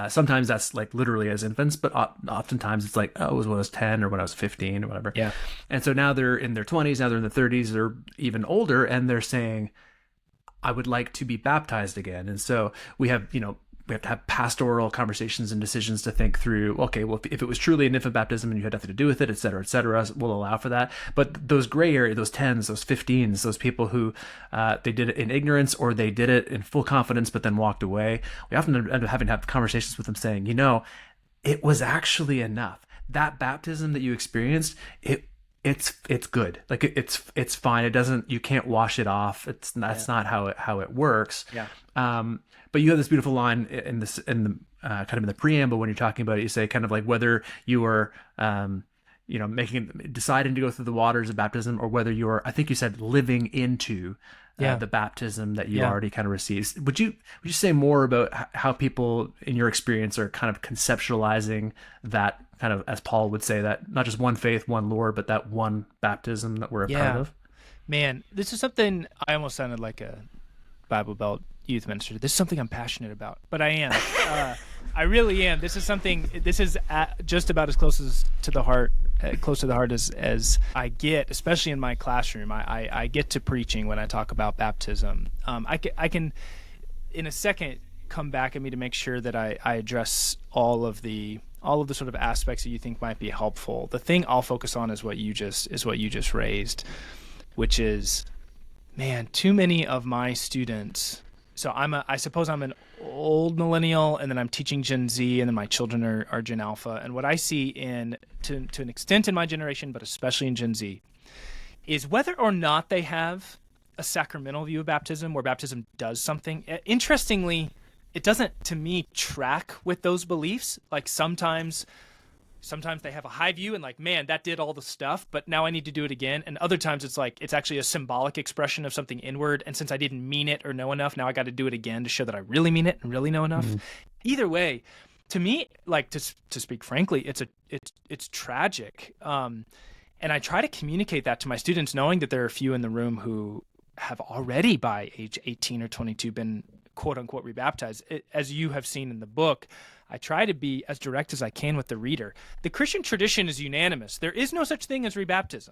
S1: Sometimes that's like literally as infants, but oftentimes it's like, it was when I was 10 or when I was 15 or whatever. Yeah. And so now they're in their 20s, now they're in their 30s, they're even older, and they're saying, I would like to be baptized again. And so we have to have pastoral conversations and decisions to think through, okay, well, if it was truly an infant baptism and you had nothing to do with it, et cetera, we'll allow for that. But those gray area, those 10s, those 15s, those people who they did it in ignorance or they did it in full confidence but then walked away, we often end up having to have conversations with them saying, it was actually enough. That baptism that you experienced, it's good. Like it's fine. It doesn't, you can't wash it off. That's not how it works. Yeah. But you have this beautiful line in the kind of in the preamble when you're talking about it. You say kind of like whether you are, deciding to go through the waters of baptism or whether you're, I think you said, living into the baptism that you already kind of received. Would you say more about how people in your experience are kind of conceptualizing that kind of, as Paul would say, that not just one faith, one Lord, but that one baptism that we're a part of?
S2: Man, this is something, I almost sounded like a Bible Belt youth minister. This is something I'm passionate about, but I am. I really am. This is just about as close to the heart as I get, especially in my classroom. I get to preaching when I talk about baptism. I can in a second come back at me to make sure that I address all of the sort of aspects that you think might be helpful. The thing I'll focus on is what you just raised, which is, man, too many of my students. So I suppose I'm an old millennial, and then I'm teaching Gen Z, and then my children are Gen Alpha. And what I see to an extent in my generation, but especially in Gen Z, is whether or not they have a sacramental view of baptism, where baptism does something. Interestingly, it doesn't, to me, track with those beliefs. Like sometimes they have a high view and like, man, that did all the stuff, but now I need to do it again. And other times it's like, it's actually a symbolic expression of something inward. And since I didn't mean it or know enough, now I got to do it again to show that I really mean it and really know enough. Mm-hmm. Either way, to me, like to speak frankly, it's tragic. And I try to communicate that to my students, knowing that there are a few in the room who have already by age 18 or 22 been quote unquote rebaptized. As you have seen in the book, I try to be as direct as I can with the reader. The Christian tradition is unanimous. There is no such thing as rebaptism.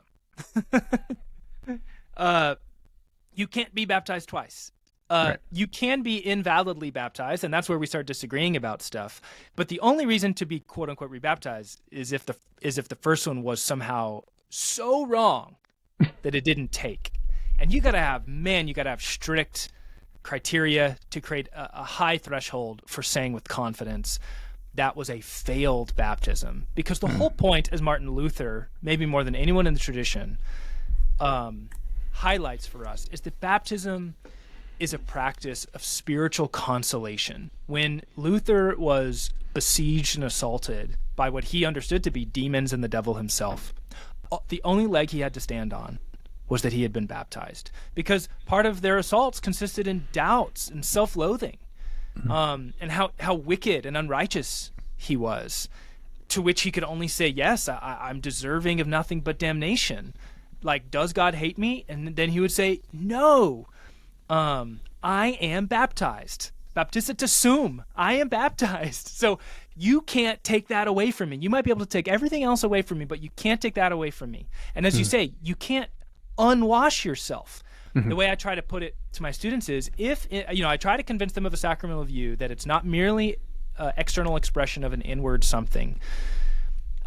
S2: You can't be baptized twice. Right. You can be invalidly baptized, and that's where we start disagreeing about stuff. But the only reason to be quote unquote rebaptized is if the first one was somehow so wrong that it didn't take. And you gotta have strict criteria to create a high threshold for saying with confidence that was a failed baptism. Because the whole point, as Martin Luther, maybe more than anyone in the tradition, highlights for us, is that baptism is a practice of spiritual consolation. When Luther was besieged and assaulted by what he understood to be demons and the devil himself, the only leg he had to stand on was that he had been baptized, because part of their assaults consisted in doubts and self-loathing. and how wicked and unrighteous he was, to which he could only say, yes, I'm deserving of nothing but damnation. Like, does God hate me? And then he would say, no, I am baptized. Baptisita sum. I am baptized. So you can't take that away from me. You might be able to take everything else away from me, but you can't take that away from me. And as you say, you can't unwash yourself. The way I try to put it to my students is, I try to convince them of a sacramental view that it's not merely external expression of an inward something.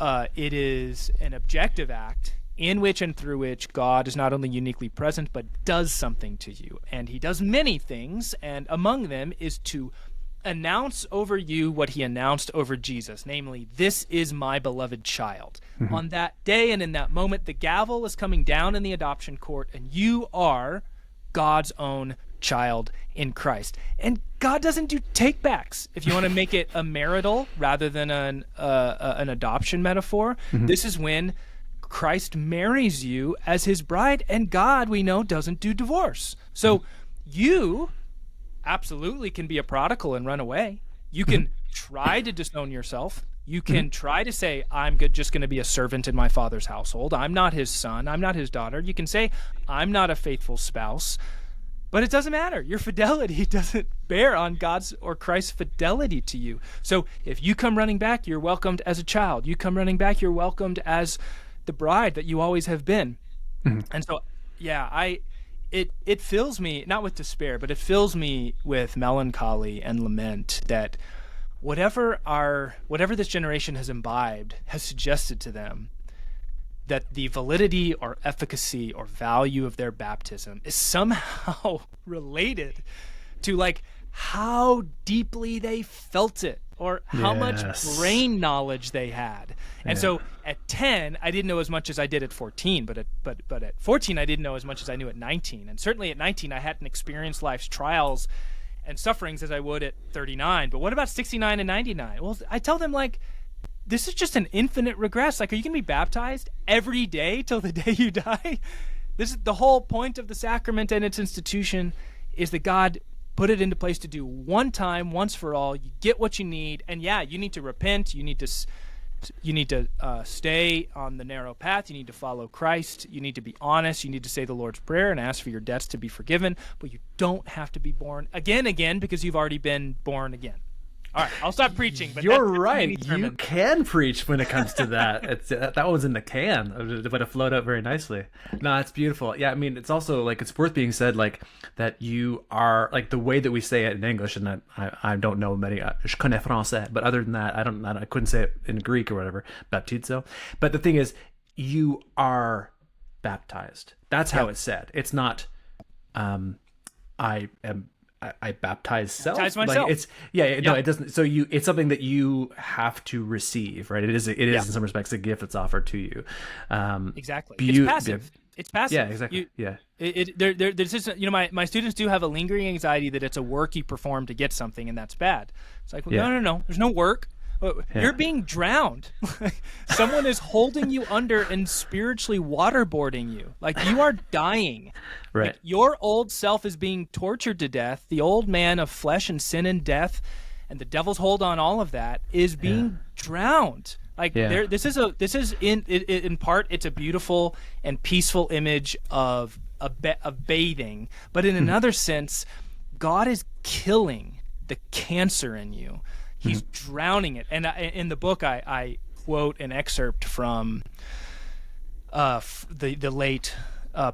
S2: It is an objective act in which and through which God is not only uniquely present, but does something to you. And he does many things, and among them is to announce over you what he announced over Jesus, namely, this is my beloved child. On that day and in that moment, the gavel is coming down in the adoption court, and you are God's own child in Christ. And God doesn't do take-backs. If you want to make it a marital rather than an adoption metaphor, this is when Christ marries you as his bride, and God, we know, doesn't do divorce. So you absolutely can be a prodigal and run away. You can try to disown yourself. You can try to say, I'm just going to be a servant in my father's household. I'm not his son. I'm not his daughter. You can say, I'm not a faithful spouse. But it doesn't matter. Your fidelity doesn't bear on God's or Christ's fidelity to you. So if you come running back, you're welcomed as a child. You come running back, you're welcomed as the bride that you always have been. And so, yeah, it fills me, not with despair, but it fills me with melancholy and lament that whatever this generation has imbibed has suggested to them that the validity or efficacy or value of their baptism is somehow related to like how deeply they felt it or how much brain knowledge they had. And so at 10, I didn't know as much as I did at 14, but at 14, I didn't know as much as I knew at 19. And certainly at 19, I hadn't experienced life's trials and sufferings as I would at 39. But what about 69 and 99? Well, I tell them, like, this is just an infinite regress. Like, are you going to be baptized every day till the day you die? This is the whole point of the sacrament and its institution, is that God put it into place to do one time, once for all. You get what you need, and you need to repent. You need to stay on the narrow path. You need to follow Christ. You need to be honest. You need to say the Lord's Prayer and ask for your debts to be forgiven. But you don't have to be born again because you've already been born again. All right, I'll stop preaching. But
S1: you're right. You can preach when it comes to that. That one's in the can, but it flowed out very nicely. No, it's beautiful. Yeah, I mean, it's also like it's worth being said, like that you are like the way that we say it in English, and I don't know many. Je connais français, but other than that, I couldn't say it in Greek or whatever. Baptizo. But the thing is, you are baptized. That's how it's said. It's not. I baptize self.
S2: Baptize myself.
S1: Like no, it doesn't. So it's something that you have to receive, right? It is in some respects a gift that's offered to you.
S2: Exactly. It's passive. It's passive.
S1: Yeah, exactly.
S2: There's just, my students do have a lingering anxiety that it's a work you perform to get something, and that's bad. It's like, well, no. There's no work. You're being drowned. Someone is holding you under and spiritually waterboarding you. Like, you are dying.
S1: Right.
S2: Like, your old self is being tortured to death. The old man of flesh and sin and death, and the devil's hold on all of that, is being drowned. Like, this is in part, it's a beautiful and peaceful image of bathing, but in another sense, God is killing the cancer in you. He's drowning it. And in the book, I quote an excerpt from the late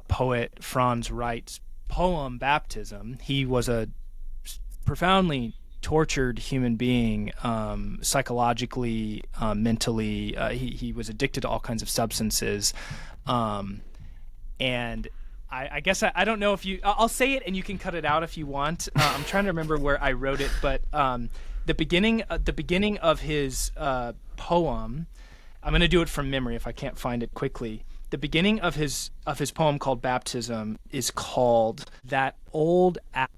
S2: poet Franz Wright's poem Baptism. He was a profoundly tortured human being, psychologically, mentally. He was addicted to all kinds of substances. And I guess I don't know if I'll say it and you can cut it out if you want. I'm trying to remember where I wrote it, but the beginning of his poem, I'm going to do it from memory if I can't find it quickly. The beginning of his poem called Baptism is called "That Old Adam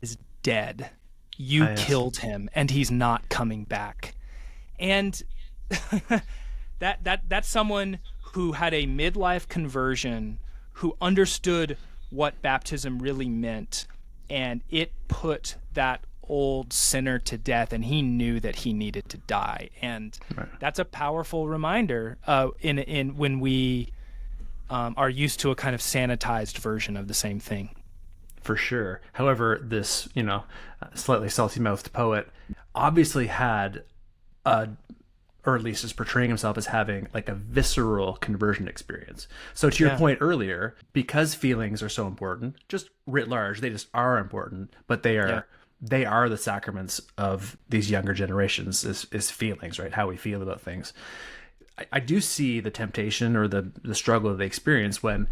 S2: is Dead. You killed him, and he's not coming back." And that's someone who had a midlife conversion, who understood what baptism really meant, and it put that old sinner to death, and he knew that he needed to die. And that's a powerful reminder in when we are used to a kind of sanitized version of the same thing.
S1: For sure. However, this, slightly salty-mouthed poet obviously had or at least is portraying himself as having like a visceral conversion experience. So to your point earlier, because feelings are so important, just writ large, they just are important, but they are the sacraments of these younger generations is feelings, right? How we feel about things. I do see the temptation or the struggle that they experience when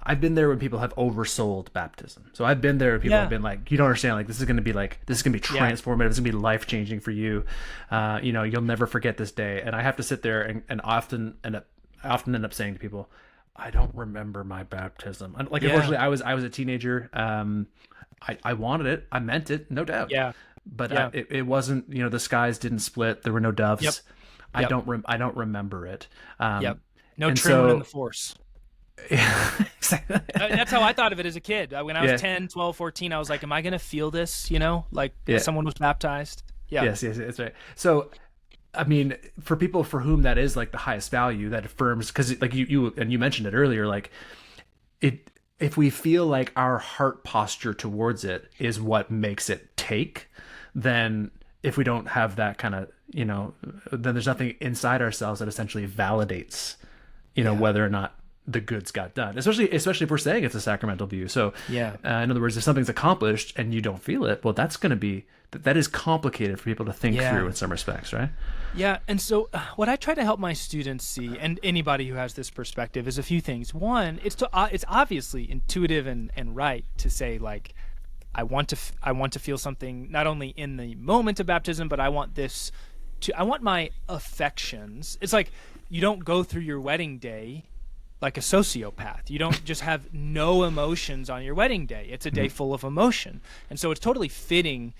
S1: I've been there when people have oversold baptism. So I've been there when people have been like, you don't understand, like this is going to be transformative. It's going to be life changing for you. You'll never forget this day. And I have to sit there and often end up saying to people, I don't remember my baptism. Unfortunately, I was a teenager. I wanted it. I meant it, no doubt.
S2: Yeah.
S1: But it wasn't, the skies didn't split. There were no doves.
S2: Yep.
S1: I don't remember it.
S2: No tremor in the force.
S1: Yeah, exactly.
S2: That's how I thought of it as a kid. When I was 10, 12, 14, I was like, am I going to feel this, someone was baptized? Yeah.
S1: Yes, that's right. So, I mean, for people for whom that is like the highest value, that affirms, because like you mentioned it earlier, like if we feel like our heart posture towards it is what makes it take, then if we don't have that kind of, then there's nothing inside ourselves that essentially validates, whether or not the goods got done, especially if we're saying it's a sacramental view. So in other words, if something's accomplished and you don't feel it, well, that's going to be, that is complicated for people to think through in some respects, right?
S2: Yeah. And so what I try to help my students see, and anybody who has this perspective, is a few things. One, it's obviously intuitive and right to say, like, I want to feel something not only in the moment of baptism, but I want my affections. It's like you don't go through your wedding day like a sociopath. You don't just have no emotions on your wedding day. It's a day full of emotion. And so it's totally fitting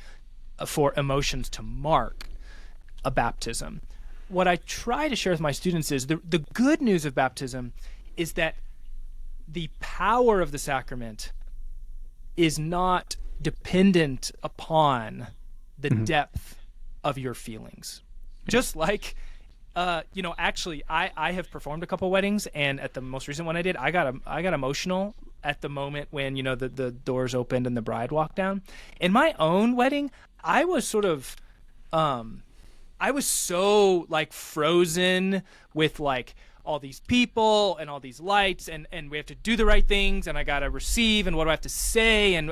S2: for emotions to mark a baptism. What I try to share with my students is the good news of baptism is that the power of the sacrament is not dependent upon the depth of your feelings. Just like actually, I have performed a couple weddings, and at the most recent one I did, I got emotional at the moment when the doors opened and the bride walked down. In my own wedding, I was sort of, I was so like frozen with like all these people and all these lights, and we have to do the right things, and I gotta receive, and what do I have to say, and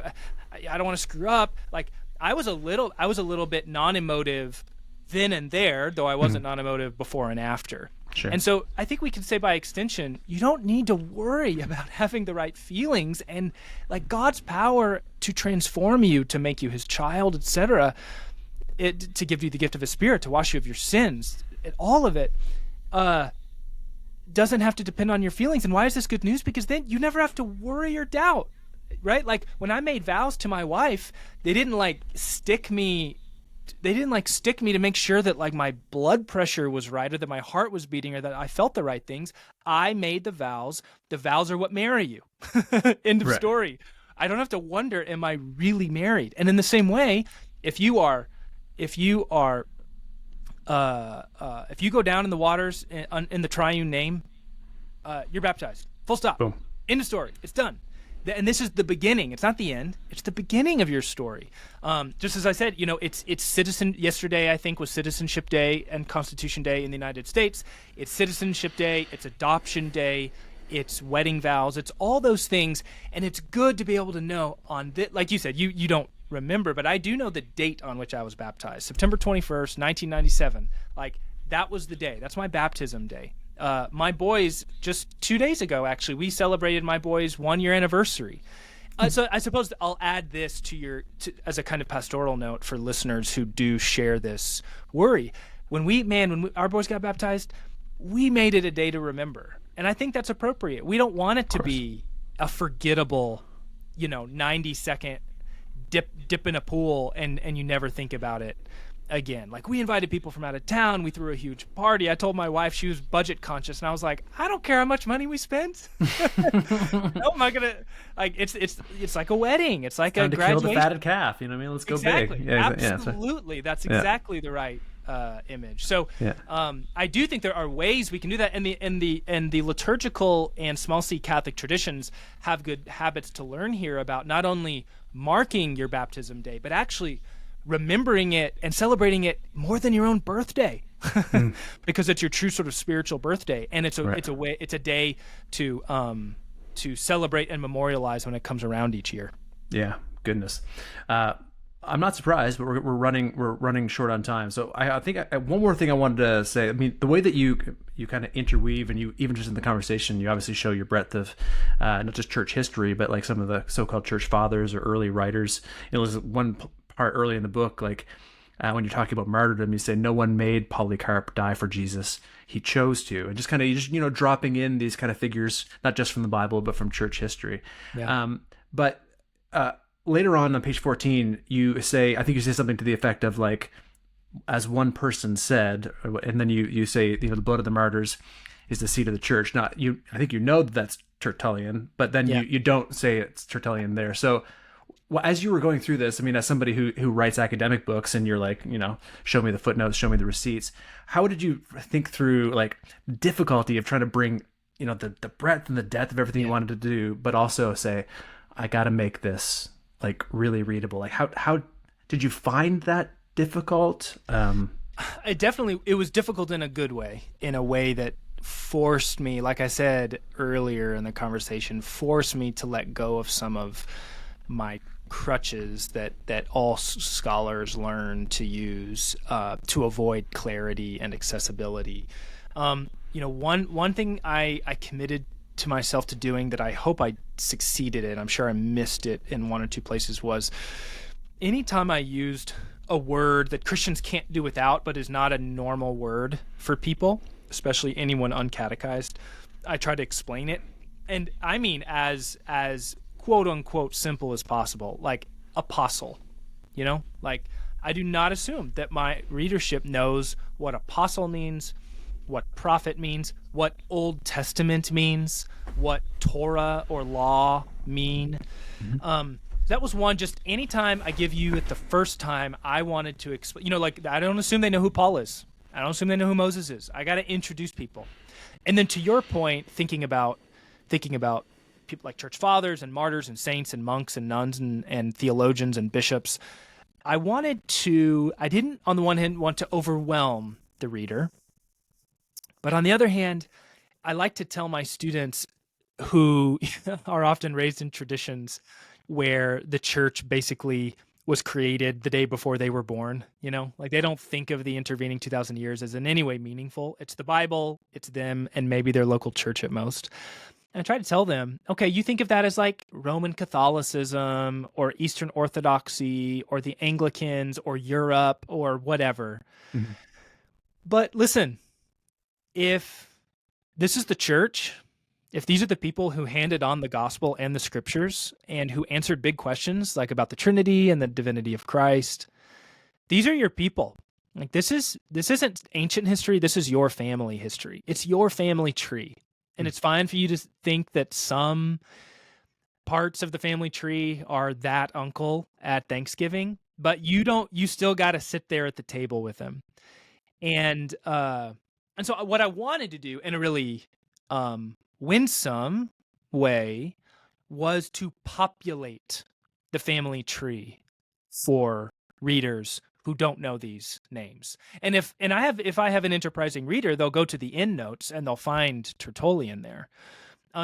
S2: I don't want to screw up. Like I was a little bit non-emotive then and there, though I wasn't non-emotive before and after.
S1: Sure.
S2: And so I think we can say by extension, you don't need to worry about having the right feelings, and like God's power to transform you, to make you his child, etc., to give you the gift of his Spirit, to wash you of your sins, all of it doesn't have to depend on your feelings. And why is this good news? Because then you never have to worry or doubt, right? Like when I made vows to my wife, they didn't stick me to make sure that like my blood pressure was right, or that my heart was beating, or that I felt the right things. I made the vows. The vows are what marry you. End of story. I don't have to wonder, am I really married? And in the same way, if you go down in the waters in the triune name, you're baptized. Full stop.
S1: Boom.
S2: End of story. It's done. And this is the beginning. It's not the end. It's the beginning of your story. Just as I said, yesterday I think was Citizenship Day and Constitution Day in the United States. It's Citizenship Day. It's Adoption Day. It's wedding vows. It's all those things. And it's good to be able to know on this, like you said, you don't remember, but I do know the date on which I was baptized, September 21st, 1997. Like that was the day. That's my baptism day. My boys, just 2 days ago, actually, we celebrated my boys' 1-year anniversary. So I suppose I'll add this as a kind of pastoral note for listeners who do share this worry. When our boys got baptized, we made it a day to remember. And I think that's appropriate. We don't want it to be a forgettable, 90-second dip in a pool and you never think about it again. Like, we invited people from out of town. We threw a huge party. I told my wife she was budget conscious, and I was like, I don't care how much money we spent. No, am I gonna like? It's like a wedding. It's like
S1: time
S2: a
S1: to kill
S2: graduation.
S1: the fatted calf. You know what I mean? Let's go
S2: Exactly.
S1: big.
S2: Absolutely. That's exactly the right image. So I do think there are ways we can do that, and the liturgical and small c Catholic traditions have good habits to learn here about not only marking your baptism day, but actually remembering it and celebrating it more than your own birthday, because it's your true sort of spiritual birthday, and it's a day to celebrate and memorialize when it comes around each year.
S1: Yeah, goodness. I'm not surprised, but we're running short on time. So I think one more thing I wanted to say. I mean, the way that you kind of interweave, and you even just in the conversation, you obviously show your breadth of not just church history, but like some of the so-called church fathers or early writers. There's one part early in the book, like when you're talking about martyrdom, you say no one made Polycarp die for Jesus; he chose to, and just kind of dropping in these kind of figures, not just from the Bible, but from church history. Yeah. Later on page 14, you say something to the effect of like, as one person said, and then you say, the blood of the martyrs is the seed of the church. Not you. I think that's Tertullian, but then you don't say it's Tertullian there. So as you were going through this, I mean, as somebody who writes academic books, and you're like, show me the footnotes, show me the receipts. How did you think through like difficulty of trying to bring the breadth and the depth of everything you wanted to do, but also say, I got to make this like really readable? Like how did you find that difficult?
S2: It was difficult in a good way, in a way that forced me, like I said earlier in the conversation, forced me to let go of some of my crutches that all scholars learn to use to avoid clarity and accessibility. One thing I committed to myself to doing that I hope I succeeded in, I'm sure I missed it in one or two places, was anytime I used a word that Christians can't do without but is not a normal word for people, especially anyone uncatechized, I try to explain it. And I mean as quote unquote simple as possible, like apostle. Like, I do not assume that my readership knows what apostle means, what prophet means, what Old Testament means, what Torah or law mean. Mm-hmm. That was one. Just anytime I give you it the first time, I wanted to explain. Like, I don't assume they know who Paul is. I don't assume they know who Moses is. I got to introduce people. And then to your point, thinking about people like church fathers and martyrs and saints and monks and nuns and theologians and bishops, I didn't on the one hand want to overwhelm the reader. But on the other hand, I like to tell my students, who are often raised in traditions where the church basically was created the day before they were born, like they don't think of the intervening 2,000 years as in any way meaningful. It's the Bible, it's them, and maybe their local church at most. And I try to tell them, okay, you think of that as like Roman Catholicism or Eastern Orthodoxy or the Anglicans or Europe or whatever. Mm-hmm. But listen, if this is the church, if these are the people who handed on the gospel and the scriptures and who answered big questions like about the Trinity and the divinity of Christ, these are your people. Like, this isn't ancient history. This is your family history. It's your family tree. And it's fine for you to think that some parts of the family tree are that uncle at Thanksgiving, but you still got to sit there at the table with them. And so what I wanted to do in a really winsome way was to populate the family tree for readers who don't know these names. And if I have an enterprising reader, they'll go to the endnotes and they'll find Tertullian there.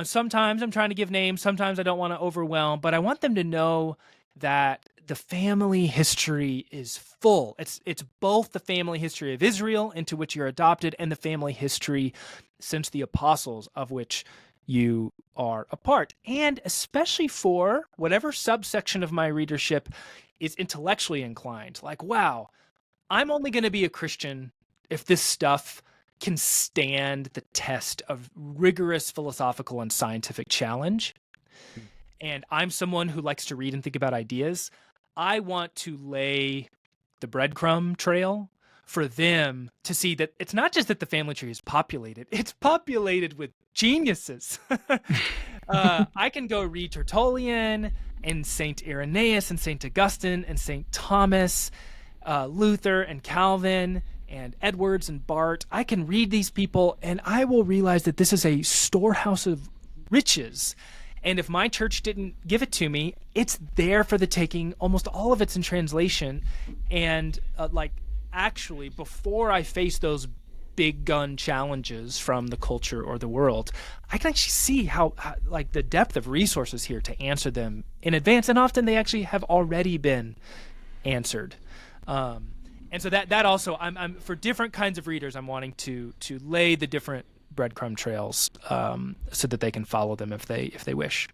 S2: Sometimes I'm trying to give names, sometimes I don't want to overwhelm, but I want them to know that the family history is full. It's both the family history of Israel, into which you're adopted, and the family history since the apostles, of which you are a part. And especially for whatever subsection of my readership is intellectually inclined, like, wow, I'm only going to be a Christian if this stuff can stand the test of rigorous philosophical and scientific challenge. And I'm someone who likes to read and think about ideas. I want to lay the breadcrumb trail for them to see that it's not just that the family tree is populated, it's populated with geniuses. I can go read Tertullian and St. Irenaeus and St. Augustine and St. Thomas, Luther and Calvin and Edwards and Barth. I can read these people and I will realize that this is a storehouse of riches. And if my church didn't give it to me, it's there for the taking. Almost all of it's in translation. And actually, before I face those big gun challenges from the culture or the world, I can actually see how the depth of resources here to answer them in advance. And often they actually have already been answered. And so that also, I'm for different kinds of readers, I'm wanting to lay the different breadcrumb trails so that they can follow them if they wish.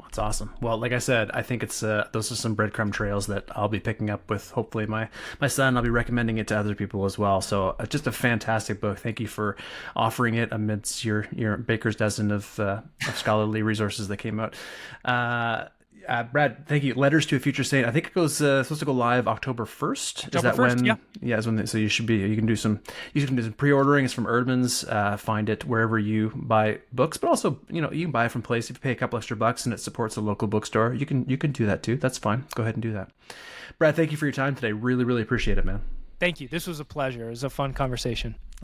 S1: That's awesome. Well, like I said, I think it's those are some breadcrumb trails that I'll be picking up with hopefully my son. I'll be recommending it to other people as well. So just a fantastic book. Thank you for offering it amidst your baker's dozen of scholarly resources that came out. Brad, thank you. Letters to a Future Saint. I think it goes supposed to go live October 1st. Is that 1st, when? Yeah, is when. So you can do some pre-ordering. It's from Erdman's. Find it wherever you buy books, but also you can buy it from place if you pay a couple extra bucks and it supports a local bookstore. You can do that too. That's fine. Go ahead and do that. Brad, thank you for your time today. Really, really appreciate it, man.
S2: Thank you. This was a pleasure. It was a fun conversation.